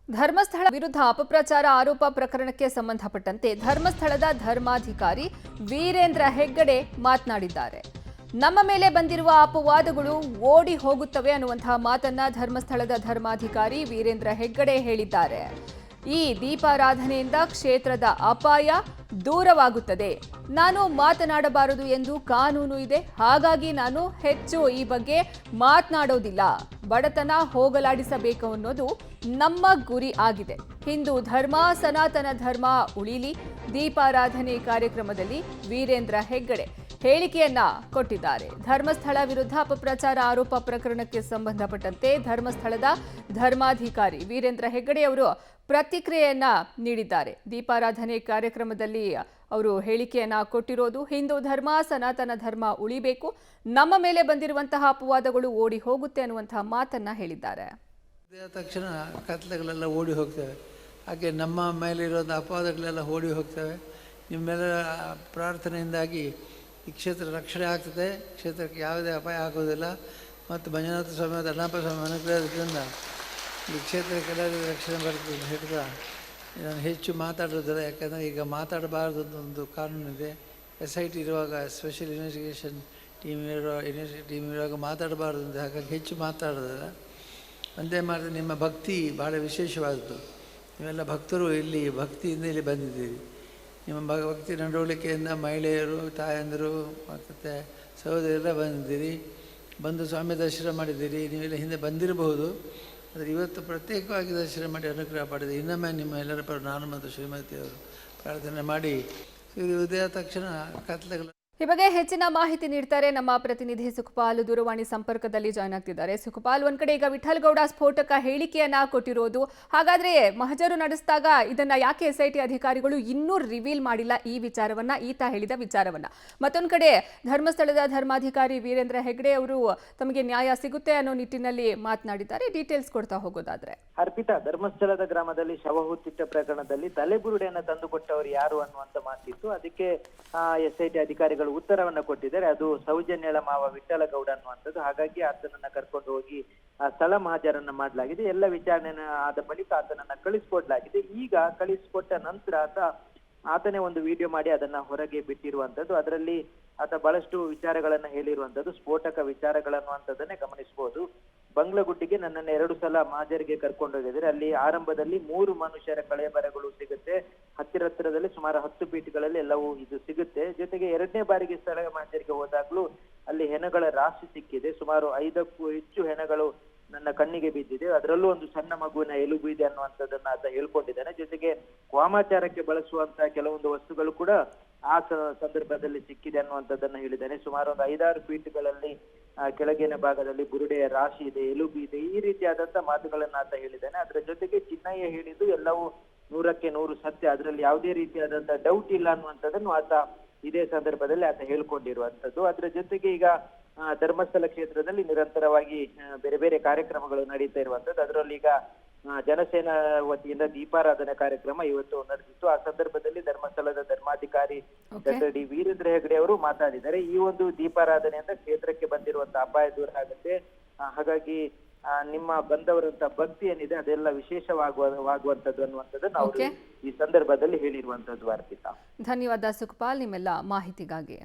ಧರ್ಮಸ್ಥಳ ವಿರುದ್ಧ ಅಪಪ್ರಚಾರ ಆರೋಪ ಪ್ರಕರಣಕ್ಕೆ ಸಂಬಂಧಪಟ್ಟಂತೆ ಧರ್ಮಸ್ಥಳದ ಧರ್ಮಾಧಿಕಾರಿ ವೀರೇಂದ್ರ ಹೆಗ್ಗಡೆ ಮಾತನಾಡಿದ್ದಾರೆ. ನಮ್ಮ ಮೇಲೆ ಬಂದಿರುವ ಅಪವಾದಗಳು ಓಡಿ ಹೋಗುತ್ತವೆ ಅನ್ನುವಂತಹ ಮಾತನ್ನ ಧರ್ಮಸ್ಥಳದ ಧರ್ಮಾಧಿಕಾರಿ ವೀರೇಂದ್ರ ಹೆಗ್ಗಡೆ ಹೇಳಿದ್ದಾರೆ. ಈ ದೀಪಾರಾಧನೆಯಿಂದ ಕ್ಷೇತ್ರದ ಅಪಾಯ ದೂರವಾಗುತ್ತದೆ. ನಾನು ಮಾತನಾಡಬಾರದು ಎಂದು ಕಾನೂನು ಇದೆ, ಹಾಗಾಗಿ ನಾನು ಹೆಚ್ಚು ಈ ಬಗ್ಗೆ ಮಾತನಾಡೋದಿಲ್ಲ. ಬಡತನ ಹೋಗಲಾಡಿಸಬೇಕು ಅನ್ನೋದು ನಮ್ಮ ಗುರಿ ಆಗಿದೆ. ಹಿಂದೂ ಧರ್ಮ, ಸನಾತನ ಧರ್ಮ ಉಳಿಲಿ. ದೀಪಾರಾಧನೆ ಕಾರ್ಯಕ್ರಮದಲ್ಲಿ ವೀರೇಂದ್ರ ಹೆಗ್ಗಡೆ ಹೇಳಿಕೆಯನ್ನ ಕೊಟ್ಟಿದ್ದಾರೆ. ಧರ್ಮಸ್ಥಳ ವಿರುದ್ಧ ಅಪಪ್ರಚಾರ ಆರೋಪ ಪ್ರಕರಣಕ್ಕೆ ಸಂಬಂಧಪಟ್ಟಂತೆ ಧರ್ಮಸ್ಥಳದ ಧರ್ಮಾಧಿಕಾರಿ ವೀರೇಂದ್ರ ಹೆಗ್ಗಡೆ ಅವರು ಪ್ರತಿಕ್ರಿಯೆಯನ್ನ ನೀಡಿದ್ದಾರೆ. ದೀಪಾರಾಧನೆ ಕಾರ್ಯಕ್ರಮದಲ್ಲಿ ಅವರು ಹೇಳಿಕೆಯನ್ನ ಕೊಟ್ಟಿರೋದು ಹಿಂದೂ ಧರ್ಮ, ಸನಾತನ ಧರ್ಮ ಉಳಿಬೇಕು, ನಮ್ಮ ಮೇಲೆ ಬಂದಿರುವಂತಹ ಅಪವಾದಗಳು ಓಡಿ ಹೋಗುತ್ತೆ ಅನ್ನುವಂತಹ ಮಾತನ್ನ ಹೇಳಿದ್ದಾರೆ. ತಕ್ಷಣ ಕತ್ಲೆಗಳೆಲ್ಲ ಓಡಿ ಹೋಗ್ತವೆ. ಹಾಗೆ ನಮ್ಮ ಮೇಲಿರೋ ಅಪವಾದಗಳೆಲ್ಲ ಓಡಿ ಹೋಗ್ತವೆ. ನಿಮ್ಮೆಲ್ಲರ ಪ್ರಾರ್ಥನೆಯಿಂದಾಗಿ ಈ ಕ್ಷೇತ್ರ ರಕ್ಷಣೆ ಆಗ್ತದೆ. ಕ್ಷೇತ್ರಕ್ಕೆ ಯಾವುದೇ ಅಪಾಯ ಆಗೋದಿಲ್ಲ. ಮತ್ತು ಮಂಜುನಾಥ ಸ್ವಾಮಿ ಮತ್ತು ಅಣ್ಣಪ್ಪ ಸ್ವಾಮಿ ಅನುಗ್ರಹದಿಂದ ಈ ಕ್ಷೇತ್ರಕ್ಕೆಲ್ಲರಿಗೂ ರಕ್ಷಣೆ ಬರ್ತದೆ ಅಂತ ಹೇಳ್ತಾ ನಾನು ಹೆಚ್ಚು ಮಾತಾಡೋದಿಲ್ಲ. ಯಾಕಂದರೆ ಈಗ ಮಾತಾಡಬಾರ್ದು ಅಂತ ಒಂದು ಕಾನೂನಿದೆ. SIT ಇರುವಾಗ, ಸ್ಪೆಷಲ್ ಇನ್ವೆಸ್ಟಿಗೇಷನ್ ಟೀಮ್ ಇರುವಾಗ ಮಾತಾಡಬಾರ್ದು ಅಂತ. ಹಾಗಾಗಿ ಹೆಚ್ಚು ಮಾತಾಡೋದಿಲ್ಲ. ಒಂದೇ ಮಾಡಿದ್ರೆ ನಿಮ್ಮ ಭಕ್ತಿ ಭಾಳ ವಿಶೇಷವಾದದ್ದು. ನೀವೆಲ್ಲ ಭಕ್ತರು ಇಲ್ಲಿ ಭಕ್ತಿಯಿಂದ ಇಲ್ಲಿ ಬಂದಿದ್ದೀರಿ. ನಿಮ್ಮ ಭಕ್ತಿ ನಡವಳಿಕೆಯಿಂದ ಮಹಿಳೆಯರು, ತಾಯಂದಿರು ಮತ್ತು ಸಹೋದರಿಯರೆಲ್ಲ ಬಂದಿದ್ದೀರಿ. ಬಂದು ಸ್ವಾಮಿ ದರ್ಶನ ಮಾಡಿದ್ದೀರಿ. ನೀವೆಲ್ಲ ಹಿಂದೆ ಬಂದಿರಬಹುದು, ಆದರೆ ಇವತ್ತು ಪ್ರತ್ಯೇಕವಾಗಿ ದರ್ಶನ ಮಾಡಿ ಅನುಗ್ರಹ ಪಡೆದು ಇನ್ನೊಮ್ಮೆ ನಿಮ್ಮ ಎಲ್ಲರ ಪರ ನಾನು ಮತ್ತು ಶ್ರೀಮತಿಯವರು ಪ್ರಾರ್ಥನೆ ಮಾಡಿ ಉದಯ ತಕ್ಷಣ ಕತ್ಲೆಗಳ ಈ ಬಗ್ಗೆ ಹೆಚ್ಚಿನ ಮಾಹಿತಿ ನೀಡ್ತಾರೆ ನಮ್ಮ ಪ್ರತಿನಿಧಿ ಸುಖಪಾಲ್. ದೂರವಾಣಿ ಸಂಪರ್ಕದಲ್ಲಿ ಜಾಯ್ನ್ ಆಗ್ತಿದ್ದಾರೆ. ಸುಖಪಾಲ್, ಒಂದ್ ಕಡೆ ಈಗ ವಿಠಲ್ ಗೌಡ ಸ್ಫೋಟಕ ಹೇಳಿಕೆಯನ್ನ ಕೊಟ್ಟಿರೋದು, ಹಾಗಾದ್ರೆ ಮಹಜರು ನಡೆಸಿದಾಗ ಇದನ್ನ ಯಾಕೆ SIT ಅಧಿಕಾರಿಗಳು ಇನ್ನೂ ರಿವೀಲ್ ಮಾಡಿಲ್ಲ ಈ ವಿಚಾರವನ್ನ, ಈತ ಹೇಳಿದ ವಿಚಾರವನ್ನ? ಮತ್ತೊಂದು ಕಡೆ ಧರ್ಮಸ್ಥಳದ ಧರ್ಮಾಧಿಕಾರಿ ವೀರೇಂದ್ರ ಹೆಗ್ಗಡೆ ಅವರು ತಮಗೆ ನ್ಯಾಯ ಸಿಗುತ್ತೆ ಅನ್ನೋ ನಿಟ್ಟಿನಲ್ಲಿ ಮಾತನಾಡಿದ್ದಾರೆ. ಡೀಟೇಲ್ಸ್ ಕೊಡ್ತಾ ಹೋಗೋದಾದ್ರೆ, ಅರ್ಪಿತಾ, ಧರ್ಮಸ್ಥಳದ ಗ್ರಾಮದಲ್ಲಿ ಶವ ಹುತ್ತಿಟ್ಟ ಪ್ರಕರಣದಲ್ಲಿ ತಲೆಬುರುಡೆಯನ್ನ ತಂದುಕೊಟ್ಟವರು ಯಾರು ಅನ್ನುವಂತ ಮಾತಿತ್ತು. ಅದಕ್ಕೆ SIT ಅಧಿಕಾರಿಗಳು ಉತ್ತರವನ್ನ ಕೊಟ್ಟಿದ್ದಾರೆ. ಅದು ಸೌಜನ್ಯಳ ಮಾವ ವಿಠಲ ಗೌಡ ಅನ್ನುವಂಥದ್ದು. ಹಾಗಾಗಿ ಆತನನ್ನ ಕರ್ಕೊಂಡು ಹೋಗಿ ಸ್ಥಳ ಮಹಾಜರನ್ನ ಮಾಡಲಾಗಿದೆ. ಎಲ್ಲ ವಿಚಾರಣೆ ಆದ ಬಳಿಕ ಆತನನ್ನ ಕಳಿಸ್ಕೊಡ್ಲಾಗಿದೆ. ಈಗ ಕಳಿಸ್ಕೊಟ್ಟ ನಂತರ ಆತನೇ ಒಂದು ವಿಡಿಯೋ ಮಾಡಿ ಅದನ್ನ ಹೊರಗೆ ಬಿಟ್ಟಿರುವಂತದ್ದು. ಅದರಲ್ಲಿ ಆತ ಬಹಳಷ್ಟು ವಿಚಾರಗಳನ್ನ ಹೇಳಿರುವಂತದ್ದು, ಸ್ಫೋಟಕ ವಿಚಾರಗಳನ್ನುವಂಥದ್ದನ್ನೇ ಗಮನಿಸಬಹುದು. ಬಂಗ್ಲಗುಡ್ಡಿಗೆ ನನ್ನನ್ನು 2 ಸಲ ಮಾಜರಿಗೆ ಕರ್ಕೊಂಡು ಹೋಗಿದ್ದಾರೆ. ಅಲ್ಲಿ ಆರಂಭದಲ್ಲಿ 3 ಮನುಷ್ಯರ ಕಳೆಬರಗಳು ಸಿಗುತ್ತೆ. ಹತ್ತಿರದಲ್ಲಿ ಸುಮಾರು 10 ಫೀಟ್ಗಳಲ್ಲಿ ಎಲ್ಲವೂ ಇದು ಸಿಗುತ್ತೆ. ಜೊತೆಗೆ 2ನೇ ಬಾರಿಗೆ ಸ್ಥಳ ಮಾಜರಿಗೆ ಹೋದಾಗ್ಲೂ ಅಲ್ಲಿ ಹೆಣಗಳ ರಾಶಿ ಸಿಕ್ಕಿದೆ. ಸುಮಾರು 5ಕ್ಕೂ ಹೆಚ್ಚು ಹೆಣಗಳು ನನ್ನ ಕಣ್ಣಿಗೆ ಬಿದ್ದಿದೆ. ಅದರಲ್ಲೂ ಒಂದು ಸಣ್ಣ ಮಗುವಿನ ಎಲುಬು ಇದೆ ಅನ್ನುವಂಥದ್ದನ್ನ ಆತ ಹೇಳ್ಕೊಂಡಿದ್ದಾನೆ. ಜೊತೆಗೆ ವಾಮಾಚಾರಕ್ಕೆ ಬಳಸುವಂತಹ ಕೆಲವೊಂದು ವಸ್ತುಗಳು ಕೂಡ ಆ ಸಂದರ್ಭದಲ್ಲಿ ಸಿಕ್ಕಿದೆ ಅನ್ನುವಂಥದ್ದನ್ನ ಹೇಳಿದ್ದಾನೆ. ಸುಮಾರು ಒಂದು 5-6 ಫೀಟ್ಗಳಲ್ಲಿ ಕೆಳಗಿನ ಭಾಗದಲ್ಲಿ ಬುರುಡೆಯ ರಾಶಿ ಇದೆ, ಎಲುಬು ಇದೆ, ಈ ರೀತಿಯಾದಂತಹ ಮಾತುಗಳನ್ನ ಆತ ಹೇಳಿದ್ದಾನೆ. ಅದರ ಜೊತೆಗೆ ಚಿನ್ನಯ್ಯ ಹೇಳಿದ್ದು ಎಲ್ಲವೂ 100ಕ್ಕೆ 100 ಸತ್ಯ, ಅದರಲ್ಲಿ ಯಾವುದೇ ರೀತಿಯಾದಂತಹ ಡೌಟ್ ಇಲ್ಲ ಅನ್ನುವಂಥದ್ದನ್ನು ಆತ ಇದೇ ಸಂದರ್ಭದಲ್ಲಿ ಆತ ಹೇಳ್ಕೊಂಡಿರುವಂತದ್ದು. ಅದರ ಜೊತೆಗೆ ಈಗ ಧರ್ಮಸ್ಥಳ ಕ್ಷೇತ್ರದಲ್ಲಿ ನಿರಂತರವಾಗಿ ಬೇರೆ ಬೇರೆ ಕಾರ್ಯಕ್ರಮಗಳು ನಡೀತಾ ಇರುವಂತದ್ದು. ಅದರಲ್ಲಿ ಈಗ ಜನಸೇನಾ ವತಿಯಿಂದ ದೀಪಾರಾಧನೆ ಕಾರ್ಯಕ್ರಮ ಇವತ್ತು ನಡೆದಿತ್ತು. ಆ ಸಂದರ್ಭದಲ್ಲಿ ಧರ್ಮಸ್ಥಳದ ಧರ್ಮಾಧಿಕಾರಿ ಡಾಕ್ಟರ್ ಡಿ ವೀರೇಂದ್ರ ಹೆಗ್ಗಡೆ ಅವರು ಮಾತಾಡಿದ್ದಾರೆ. ಈ ಒಂದು ದೀಪಾರಾಧನೆಯಿಂದ ಕ್ಷೇತ್ರಕ್ಕೆ ಬಂದಿರುವಂತಹ ಅಪಾಯ ದೂರ ಆಗುತ್ತೆ. ಹಾಗಾಗಿ ನಿಮ್ಮ ಬಂದವರಂತ ಭಕ್ತಿ ಏನಿದೆ ಅದೆಲ್ಲ ವಿಶೇಷವಾಗುವಂತದ್ದು ಅನ್ನುವಂಥದ್ದನ್ನು ಅವರು ಈ ಸಂದರ್ಭದಲ್ಲಿ ಹೇಳಿರುವಂತದ್ದು. ಅರ್ಪಿತಾ, ಧನ್ಯವಾದ ಸುಖಪಾಲ್ ನಿಮ್ಮೆಲ್ಲ ಮಾಹಿತಿಗಾಗಿ.